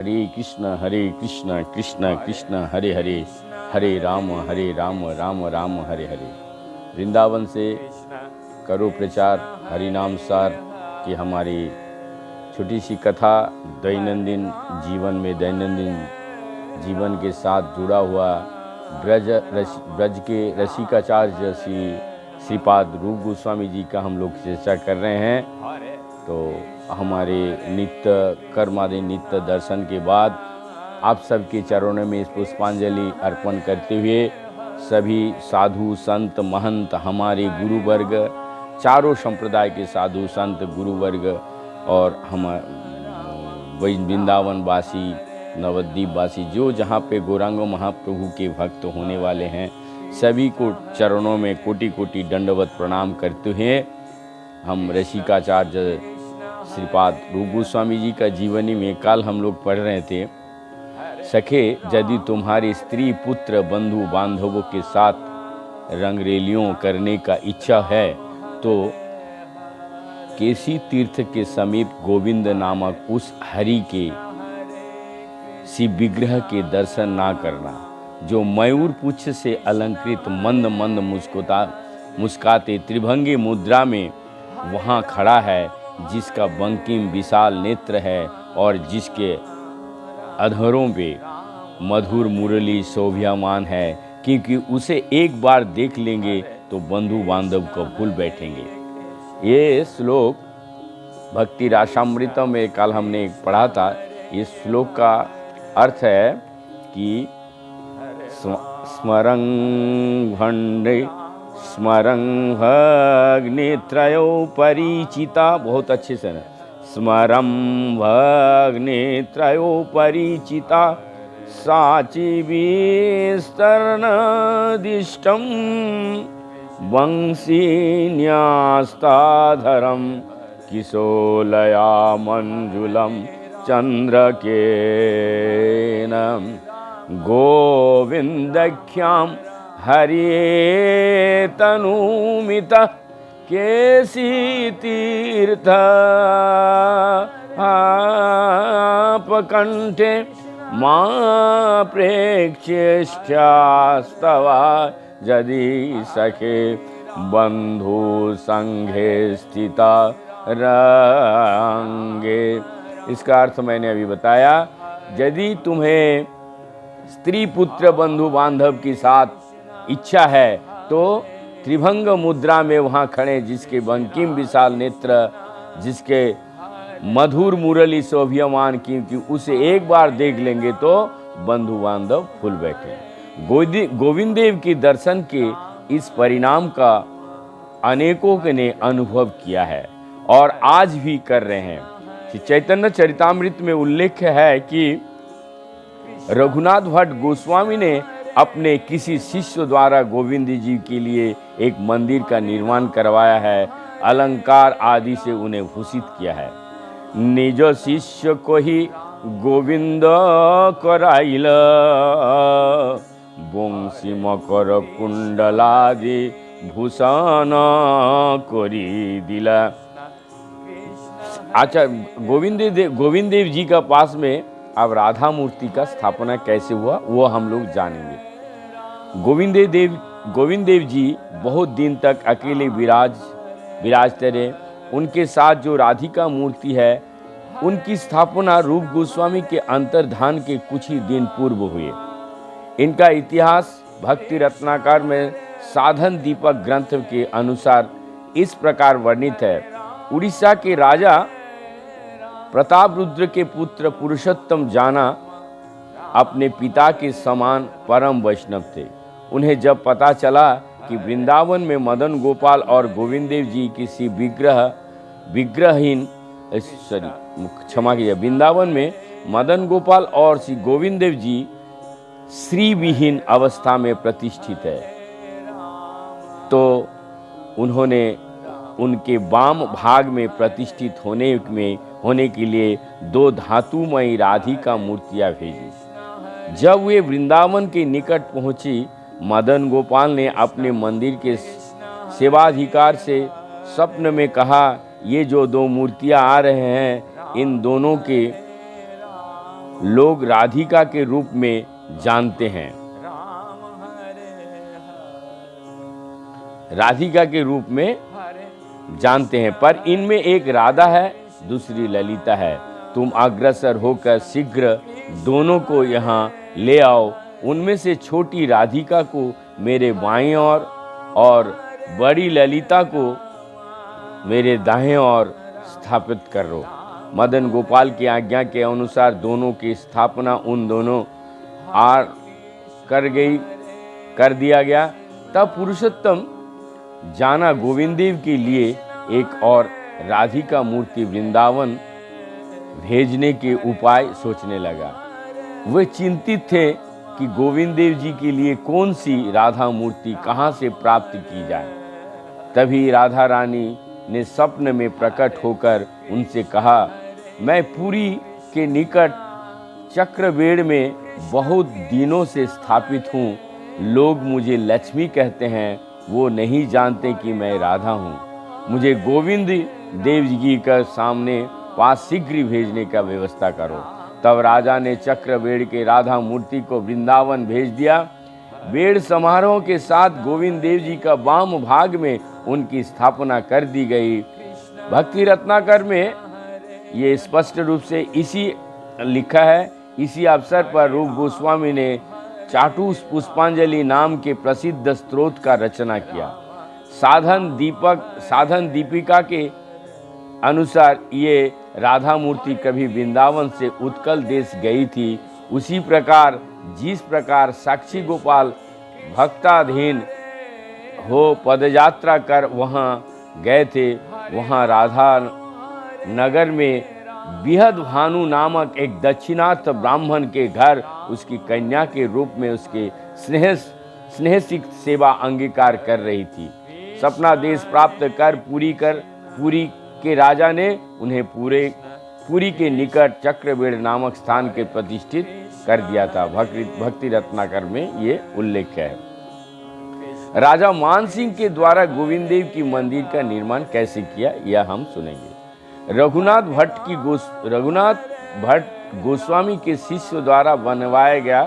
हरे कृष्ण कृष्ण कृष्ण हरे हरे, हरे राम राम राम हरे हरे। वृंदावन से करो प्रचार हरि नाम सार की हमारी छोटी सी कथा दैनंदिन जीवन के साथ जुड़ा हुआ ब्रज के रसिकाचार्य श्रीपाद रूप गोस्वामी जी का हम लोग चर्चा कर रहे हैं। तो हमारे नित्य कर्मादि नित्य दर्शन के बाद आप सबके चरणों में इस पुष्पांजलि अर्पण करते हुए सभी साधु संत महंत हमारे गुरु वर्ग, चारों संप्रदाय के साधु संत गुरु वर्ग और हम वृंदावन वासी नवद्वीप वासी जो जहाँ पे गौरांग महाप्रभु के भक्त होने वाले हैं सभी को चरणों में कोटि कोटि दंडवत प्रणाम करते हुए हम रसिकाचार्य श्रीपाद रूप गोस्वामी जी का जीवनी में कल हम लोग पढ़ रहे थे। सखे यदि तुम्हारी स्त्री पुत्र बंधु बांधवों के साथ रंगरेलियों करने का इच्छा है तो केसी तीर्थ के समीप गोविंद नामक उस हरि के शिव विग्रह के दर्शन ना करना जो मयूर पुच्छ से अलंकृत मंद मंद मुस्काते त्रिभंगी मुद्रा में वहाँ खड़ा है, जिसका बंकिम विशाल नेत्र है और जिसके अधरों पे मधुर मुरली शोभ्यमान है, क्योंकि उसे एक बार देख लेंगे तो बंधु बांधव को भूल बैठेंगे। ये श्लोक भक्ति रासामृतम में कल हमने पढ़ा था। इस श्लोक का अर्थ है कि स्मरं भग्नेत्रयो परिचिता, बहुत अच्छे से ना, स्मरं भग्नेत्रयो परिचिता साची विस्तरणदिष्टं वंशी न्यास्ताधरं किशोलया मंजुलं चंद्रकेन गोविंदख्यां हरे तनुमित केसी तीर्थ आपकंठे मां प्रेक्ष्यस्तवा यदि सखे बंधु संघे स्थिता रंगे। इसका अर्थ मैंने अभी बताया। यदि तुम्हें स्त्री पुत्र बंधु बांधव के साथ इच्छा है तो त्रिभंग मुद्रा में वहाँ खड़े, जिसके बंकिम विशाल नेत्र, जिसके मधुर मुरली शोभ्यमान, क्योंकि उसे एक बार देख लेंगे तो बंधु बांधव फूल बैठे। गोविंद देव के दर्शन के इस परिणाम का अनेकों ने अनुभव किया है और आज भी कर रहे हैं। श्री चैतन्य चरितामृत में उल्लेख है कि रघुनाथ भट्ट गोस्वामी ने अपने किसी शिष्य द्वारा गोविंद जी के लिए एक मंदिर का निर्माण करवाया है, अलंकार आदि से उन्हें भूषित किया है। निज शिष्य को ही गोविंद कराइल बंशी मकर कुंडलादि भूषण करी दिला। अच्छा, गोविंद देव जी का पास में अब राधा मूर्ति का स्थापना कैसे हुआ वो हम लोग जानेंगे। गोविंद देव जी बहुत दिन तक अकेले विराजते रहे। उनके साथ जो राधिका मूर्ति है उनकी स्थापना रूप गोस्वामी के अंतर्धान के कुछ ही दिन पूर्व हुए। इनका इतिहास भक्ति रत्नाकर में साधन दीपक ग्रंथ के अनुसार इस प्रकार वर्णित है। उड़ीसा के राजा प्रताप रुद्र के पुत्र पुरुषोत्तम जाना अपने पिता के समान परम वैष्णव थे। उन्हें जब पता चला कि वृंदावन में मदन गोपाल और गोविंद देव जी किसी वृंदावन में मदन गोपाल और श्री गोविंद देव जी श्री विहीन अवस्था में प्रतिष्ठित है, तो उन्होंने उनके वाम भाग में प्रतिष्ठित होने के लिए 2 धातुमयी राधिका मूर्तियां भेजी। जब वे वृंदावन के निकट पहुंची, मदन गोपाल ने अपने मंदिर के सेवाधिकार से स्वप्न में कहा, ये जो 2 मूर्तियां आ रहे हैं इन दोनों के लोग राधिका के रूप में जानते हैं। राधिका के रूप में जानते हैं, पर इनमें एक राधा है, दूसरी ललिता है। तुम अग्रसर होकर शीघ्र दोनों को यहाँ ले आओ। उनमें से छोटी राधिका को मेरे बाईं ओर और बड़ी ललिता को मेरे दाएं ओर स्थापित करो। मदन गोपाल की आज्ञा के अनुसार दोनों की स्थापना उन दोनों आर कर दिया गया। तब पुरुषोत्तम जाना गोविंद देव के लिए एक और राधिका मूर्ति वृंदावन भेजने के उपाय सोचने लगा। वे चिंतित थे कि गोविंद देव जी के लिए कौन सी राधा मूर्ति कहाँ से प्राप्त की जाए। तभी राधा रानी ने स्वप्न में प्रकट होकर उनसे कहा, मैं पुरी के निकट चक्रवेड़ में बहुत दिनों से स्थापित हूँ। लोग मुझे लक्ष्मी कहते हैं, वो नहीं जानते कि मैं राधा हूँ। मुझे गोविंद देव जी के सामने पास शीघ्र भेजने का व्यवस्था करो। तब राजा ने चक्रवेड़ के राधा मूर्ति को वृंदावन भेज दिया। वेड़ समारोह के साथ गोविंद देव जी का वाम भाग में उनकी स्थापना कर दी गई। भक्ति रत्नाकर में ये स्पष्ट रूप से इसी लिखा है। इसी अवसर पर रूप गोस्वामी ने चाटू पुष्पांजलि नाम के प्रसिद्ध स्तोत्र का रचना किया। साधन दीपिका के अनुसार ये राधा मूर्ति कभी वृंदावन से उत्कल देश गई थी। उसी प्रकार जिस प्रकार साक्षी गोपाल भक्ताधीन हो पदयात्रा कर वहाँ गए थे, वहाँ राधा नगर में बिहद भानु नामक एक दक्षिणार्थ ब्राह्मण के घर उसकी कन्या के रूप में उसके स्नेहसिक्त सेवा अंगीकार कर रही थी। सपना देश प्राप्त कर पुरी के राजा ने उन्हें पुरी के निकट चक्रवेड़ नामक स्थान के प्रतिष्ठित कर दिया था। भक्ति रत्नाकर में ये उल्लेख है। राजा मान सिंह के द्वारा गोविंद देव की मंदिर का निर्माण कैसे किया, यह हम सुनेंगे। रघुनाथ भट्ट गोस्वामी के शिष्य द्वारा बनवाया गया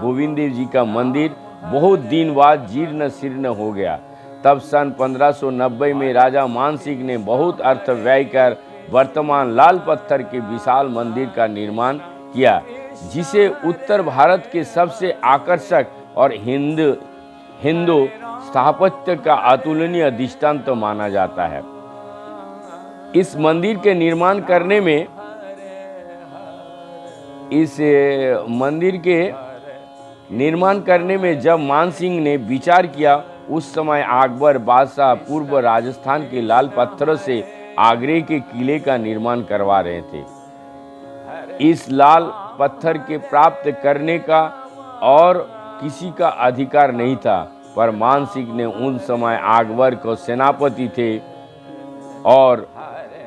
गोविंद देव जी का मंदिर बहुत दिन बाद जीर्ण शीर्ण हो गया। तब सन 1590 में राजा मान सिंह ने बहुत अर्थ व्यय कर वर्तमान लाल पत्थर के विशाल मंदिर का निर्माण किया, जिसे उत्तर भारत के सबसे आकर्षक और हिंदू स्थापत्य का अतुलनीय दृष्टांत माना जाता है। इस मंदिर के निर्माण करने में जब मान सिंह ने विचार किया, उस समय अकबर बादशाह पूर्व राजस्थान के लाल पत्थरों से आगरे के किले का निर्माण करवा रहे थे। इस लाल पत्थर के प्राप्त करने का और किसी का अधिकार नहीं था, पर मान सिंह ने उन समय अकबर को सेनापति थे और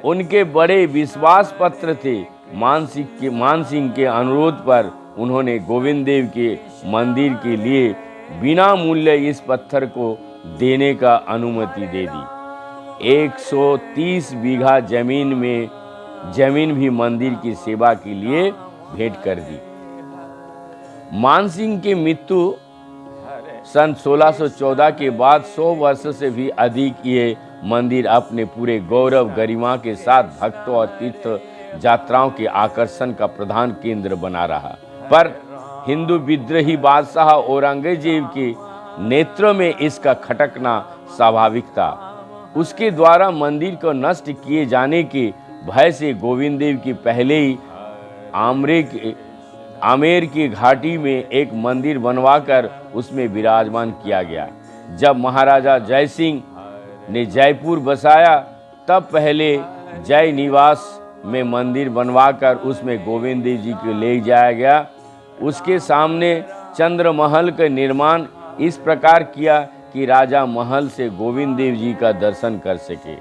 उनके बड़े विश्वास पत्र थे। मान सिंह के अनुरोध पर उन्होंने गोविंद देव के मंदिर के लिए बिना मूल्य इस पत्थर को देने का अनुमति दे दी। 130 बीघा जमीन भी मंदिर की सेवा के लिए भेंट कर दी। मान सिंह की मृत्यु सन 1614 के बाद 100 वर्ष से भी अधिक ये मंदिर अपने पूरे गौरव गरिमा के साथ भक्तों और तीर्थ यात्राओं के आकर्षण का प्रधान केंद्र बना रहा। पर हिंदू विद्रोही बादशाह औरंगजेब के नेत्र में इसका खटकना स्वाभाविक था। उसके द्वारा मंदिर को नष्ट किए जाने के भय से गोविंद देव की पहले ही आमेर की घाटी में एक मंदिर बनवाकर उसमें विराजमान किया गया। जब महाराजा जय सिंह ने जयपुर बसाया, तब पहले जय निवास में मंदिर बनवाकर उसमें गोविंद देव जी को ले जाया गया। उसके सामने चंद्र महल का निर्माण इस प्रकार किया कि राजा महल से गोविंद देव जी का दर्शन कर सके।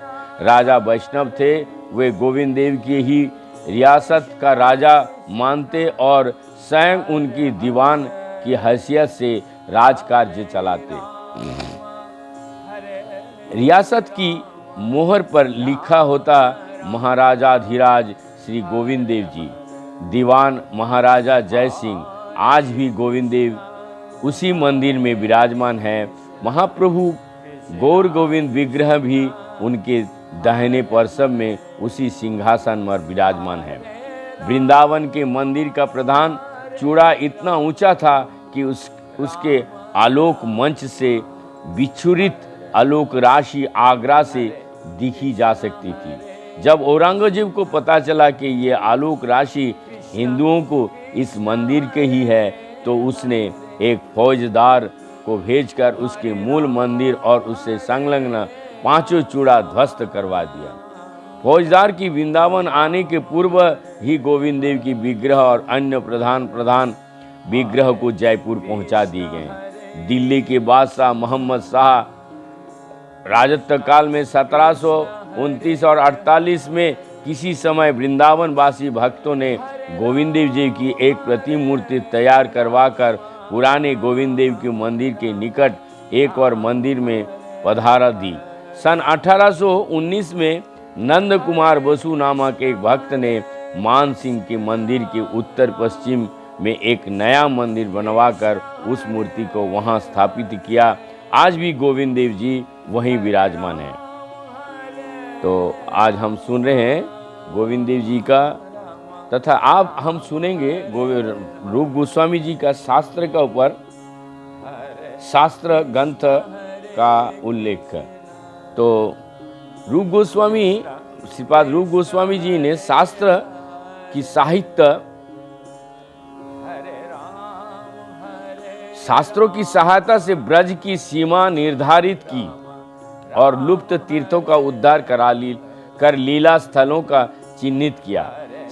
राजा वैष्णव थे, वे गोविंद देव की ही रियासत का राजा मानते और स्वयं उनकी दीवान की हैसियत से राजकार्य चलाते। रियासत की मोहर पर लिखा होता महाराजाधिराज श्री गोविंद देव जी। दीवान महाराजा जय सिंह आज भी गोविंद देव उसी मंदिर में विराजमान है। महाप्रभु गौर गोविंद विग्रह भी उनके दाहिने पार्श्व में उसी सिंहासन पर विराजमान है। वृंदावन के मंदिर का प्रधान चूड़ा इतना ऊंचा था कि उसके आलोक मंच से विच्छुरित आलोक राशि आगरा से दिखी जा सकती थी। जब औरंगजेब को पता चला कि ये आलोक राशि हिंदुओं को इस मंदिर के ही है, तो उसने एक फौजदार को भेजकर उसके मूल मंदिर और उससे संलग्न 5 चूड़ा ध्वस्त करवा दिया। फौजदार की वृंदावन आने के पूर्व ही गोविंद देव की विग्रह और अन्य प्रधान विग्रह को जयपुर पहुंचा दिए गए। दिल्ली के बादशाह मोहम्मद शाह राजत्व काल में 1729 और 48 में किसी समय वृंदावन वासी भक्तों ने गोविंद देव जी की एक प्रतिमूर्ति तैयार करवाकर पुराने गोविंद देव के मंदिर के निकट एक और मंदिर में पधारा दी। सन 1819 में नंद कुमार बसु नामक एक भक्त ने मान सिंह के मंदिर के उत्तर पश्चिम में एक नया मंदिर बनवाकर उस मूर्ति को वहां स्थापित किया। आज भी गोविंद देव जी वहीं विराजमान है। तो आज हम सुन रहे हैं गोविंद देव जी का, तथा आप हम सुनेंगे रूप गोस्वामी जी का शास्त्र का ऊपर शास्त्र ग्रंथ का उल्लेख। तो रूप गोस्वामी श्रीपाद रूप गोस्वामी जी ने शास्त्र की शास्त्रों की सहायता से ब्रज की सीमा निर्धारित की और लुप्त तीर्थों का उद्धार कर लीला स्थलों का चिन्हित किया।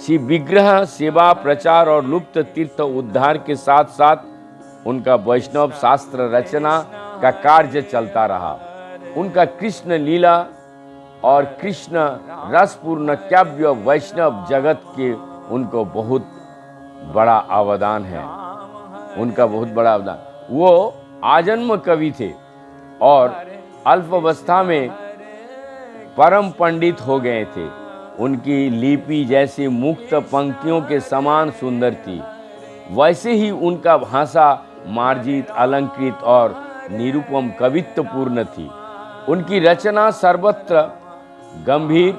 श्री विग्रह सेवा प्रचार और लुप्त तीर्थ उद्धार के साथ साथ उनका वैष्णव शास्त्र रचना का कार्य चलता रहा। उनका कृष्ण लीला और कृष्ण रसपूर्ण काव्य वैष्णव जगत के उनको बहुत बड़ा अवदान है। उनका बहुत बड़ा अवदान। वो आजन्म कवि थे और अल्पावस्था में परम पंडित हो गए थे। उनकी लिपि जैसे मुक्त पंक्तियों के समान सुंदर थी, वैसे ही उनका भाषा मार्जित, अलंकृत और निरुपम कवित्वपूर्ण थी। उनकी रचना सर्वत्र गंभीर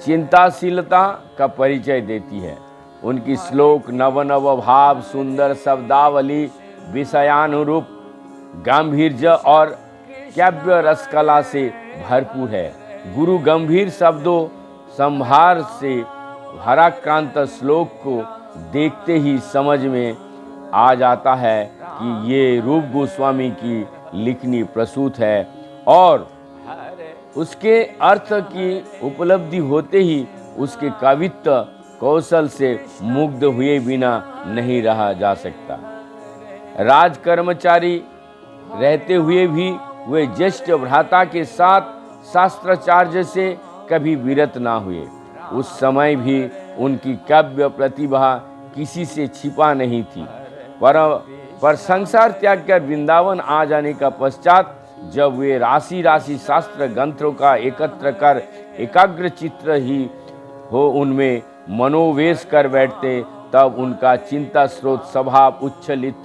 चिंताशीलता का परिचय देती है। उनकी श्लोक नव नव भाव, सुंदर शब्दावली, विषयानुरूप गांभीर्य और काव्य रसकला से भरपूर है। गुरु गंभीर शब्दों संभार से भाराक्रांत श्लोक को देखते ही समझ में आ जाता है कि ये रूप गोस्वामी की लिखनी प्रसूत है, और उसके अर्थ की उपलब्धि होते ही उसके कवित्व कौशल से मुग्ध हुए बिना नहीं रहा जा सकता। राज कर्मचारी रहते हुए भी वे ज्येष्ठ भ्राता के साथ शास्त्राचार्य से कभी विरत ना हुए। उस समय भी उनकी काव्य प्रतिभा किसी से छिपा नहीं थी। पर संसार त्याग कर वृंदावन आ जाने का पश्चात जब वे राशि राशि शास्त्र ग्रंथों का एकत्र कर एकाग्र चित्र ही हो उनमें मनोवेश कर बैठते, तब उनका चिंता स्रोत स्वभाव उच्छलित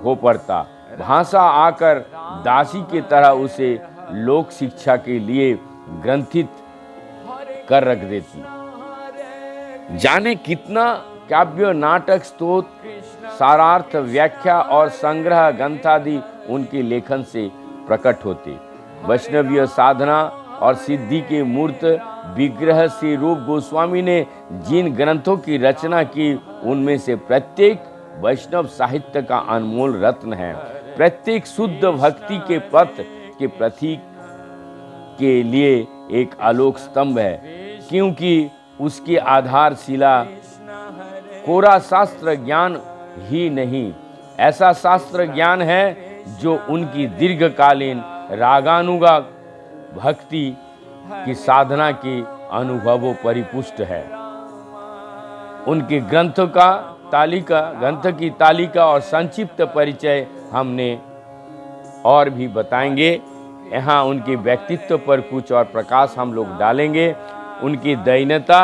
हो पड़ता। भाषा आकर दासी की तरह उसे लोक शिक्षा के लिए ग्रंथित कर रख देती। जाने कितना काव्य, नाटक, स्तोत्र, सारार्थ, व्याख्या और संग्रह ग्रंथादि उनके लेखन से प्रकट होते। वैष्णवीय साधना और सिद्धि के मूर्त विग्रह से रूप गोस्वामी ने जिन ग्रंथों की रचना की, उनमें से प्रत्येक वैष्णव साहित्य का अनमोल रत्न है। प्रत्येक शुद्ध भक्ति के पथ के प्रतीक के लिए एक आलोक स्तंभ है, क्योंकि उसकी आधारशिला कोरा शास्त्र ज्ञान ही नहीं, ऐसा शास्त्र ज्ञान है जो उनकी दीर्घकालीन रागानुगा भक्ति की साधना के अनुभवों परिपुष्ट है। उनके ग्रंथ की तालिका और संक्षिप्त परिचय हमने और भी बताएंगे। यहाँ उनके व्यक्तित्व पर कुछ और प्रकाश हम लोग डालेंगे। उनकी दैन्यता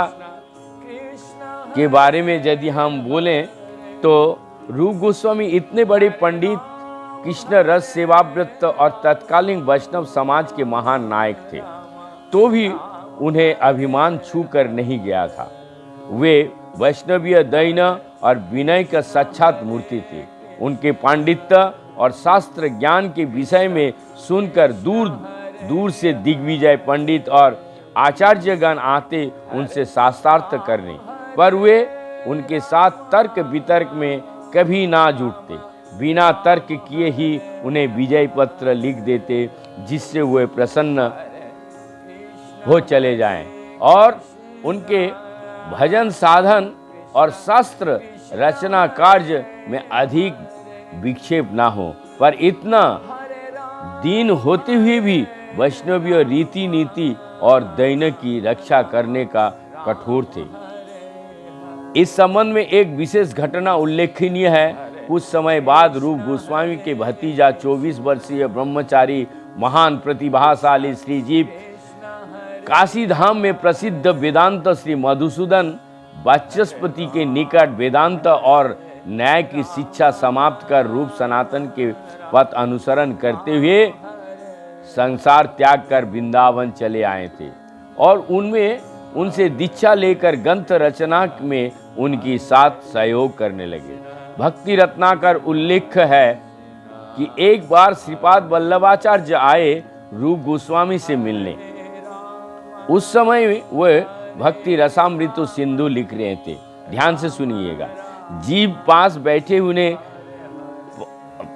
के बारे में यदि हम बोलें तो रूप गोस्वामी इतने बड़े पंडित, कृष्ण रस सेवाव्रत और तत्कालीन वैष्णव समाज के महान नायक थे, तो भी उन्हें अभिमान छू कर नहीं गया था। वे वैष्णवीय दैन और विनय का साक्षात मूर्ति थे। उनके पांडित्य और शास्त्र ज्ञान के विषय में सुनकर दूर दूर से दिग्विजय पंडित और आचार्यगण आते उनसे शास्त्रार्थ करने, पर वे उनके साथ तर्क वितर्क में कभी ना जुटते। बिना तर्क किए ही उन्हें विजय पत्र लिख देते, जिससे वे प्रसन्न हो चले जाएं और उनके भजन साधन और शास्त्र रचना कार्य में अधिक विक्षेप ना हो। पर इतना दीन होते हुए भी वैष्णवीय रीति नीति और दैन की रक्षा करने का कठोर थे। इस संबंध में एक विशेष घटना उल्लेखनीय है। कुछ समय बाद रूप गोस्वामी के भतीजा 24 वर्षीय ब्रह्मचारी महान प्रतिभाशाली श्रीजीव काशी धाम में प्रसिद्ध वेदांत श्री मधुसूदन वाचस्पति के निकट वेदांत और न्याय की शिक्षा समाप्त कर रूप सनातन के पथ अनुसरण करते हुए संसार त्याग कर वृंदावन चले आए थे और उनमें उनसे दीक्षा लेकर ग्रंथ रचना में उनकी साथ सहयोग करने लगे। भक्ति रत्नाकर उल्लेख है कि एक बार श्रीपाद वल्लभाचार्य आए रूप गोस्वामी से मिलने। उस समय वे भक्ति रसामृत सिंधु लिख रहे थे। ध्यान से सुनिएगा। जीव पास बैठे उन्हें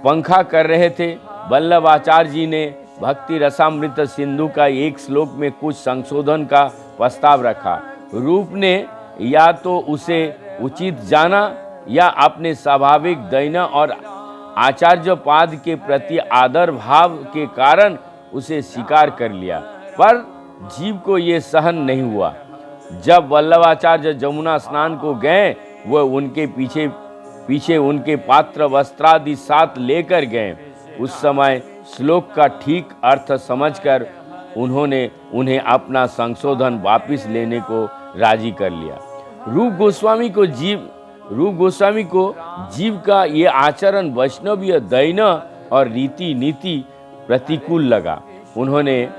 पंखा कर रहे थे। वल्लभाचार्य जी ने भक्ति रसामृत सिंधु का एक श्लोक में कुछ संशोधन का प्रस्ताव रखा। रूप ने या तो उसे उचित जाना या अपने स्वाभाविक दैन और आचार्य पाद के प्रति आदर भाव के कारण उसे स्वीकार कर लिया, पर जीव को ये सहन नहीं हुआ। जब वल्लभाचार्य जमुना स्नान को गए, वह उनके पीछे पीछे उनके पात्र वस्त्रादि साथ लेकर गए। उस समय श्लोक का ठीक अर्थ समझकर उन्होंने उन्हें अपना संशोधन वापस लेने को राजी कर लिया। रूप गोस्वामी को जीव का ये आचरण वैष्णवीय दैन और रीति नीति प्रतिकूल लगा। उन्होंने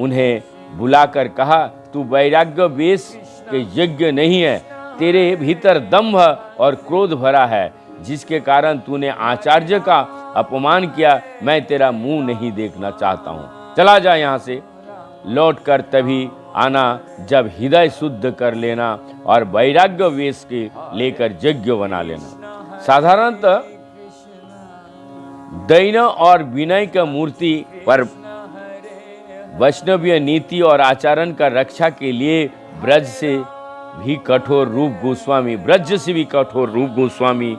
उन्हें बुलाकर कहा, तू वैराग्य वेश के योग्य नहीं है। तेरे भीतर दंभ और क्रोध भरा है, जिसके कारण तूने आचार्य का अपमान किया। मैं तेरा मुंह नहीं देखना चाहता हूँ। चला जा यहाँ से। लौट कर तभी आना जब हृदय शुद्ध कर लेना और वैराग्य वेश के लेकर यज्ञ बना लेना। साधारणतः दैन और विनय का मूर्ति पर वैष्णवीय नीति और आचरण का रक्षा के लिए ब्रज से भी कठोर रूप गोस्वामी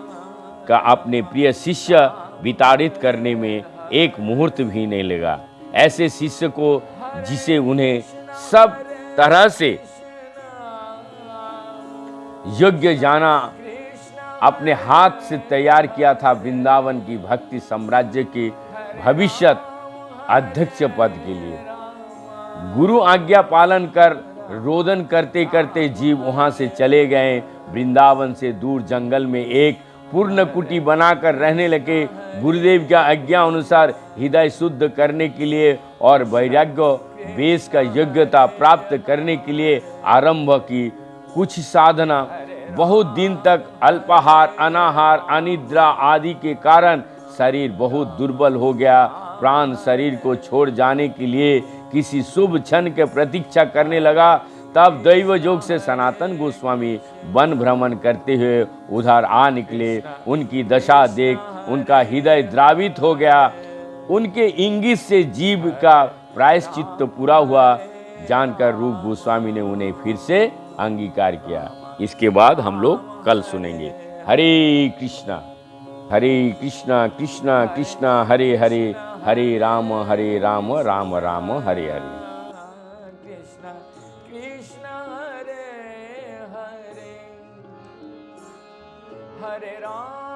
का अपने प्रिय शिष्य विताड़ित करने में एक मुहूर्त भी नहीं लगा। ऐसे शिष्य को जिसे उन्हें सब तरह से योग्य जाना, अपने हाथ से तैयार किया था वृंदावन की भक्ति साम्राज्य के भविष्य अध्यक्ष पद के लिए। गुरु आज्ञा पालन कर रोदन करते करते जीव वहां से चले गए। वृंदावन से दूर जंगल में एक पूर्ण कुटी बनाकर रहने लगे। गुरुदेव की आज्ञा अनुसार हृदय शुद्ध करने के लिए और वैराग्य वेश का योग्यता प्राप्त करने के लिए आरंभ की कुछ साधना। बहुत दिन तक अल्पाहार, अनाहार, अनिद्रा आदि के कारण शरीर बहुत दुर्बल हो गया। प्राण शरीर को छोड़ जाने के लिए किसी शुभ क्षण के प्रतीक्षा करने लगा। तब दैव योग से सनातन गोस्वामी वन भ्रमण करते हुए उधर आ निकले। उनकी दशा देख उनका हृदय द्रावित हो गया। उनके इंगित से जीव का प्रायश्चित्त पूरा हुआ जानकर रूप गोस्वामी ने उन्हें फिर से अंगीकार किया। इसके बाद हम लोग कल सुनेंगे। हरे कृष्णा कृष्णा कृष्णा हरे हरे, हरे राम राम राम हरे हरे। कृष्ण कृष्ण हरे हरे, हरे राम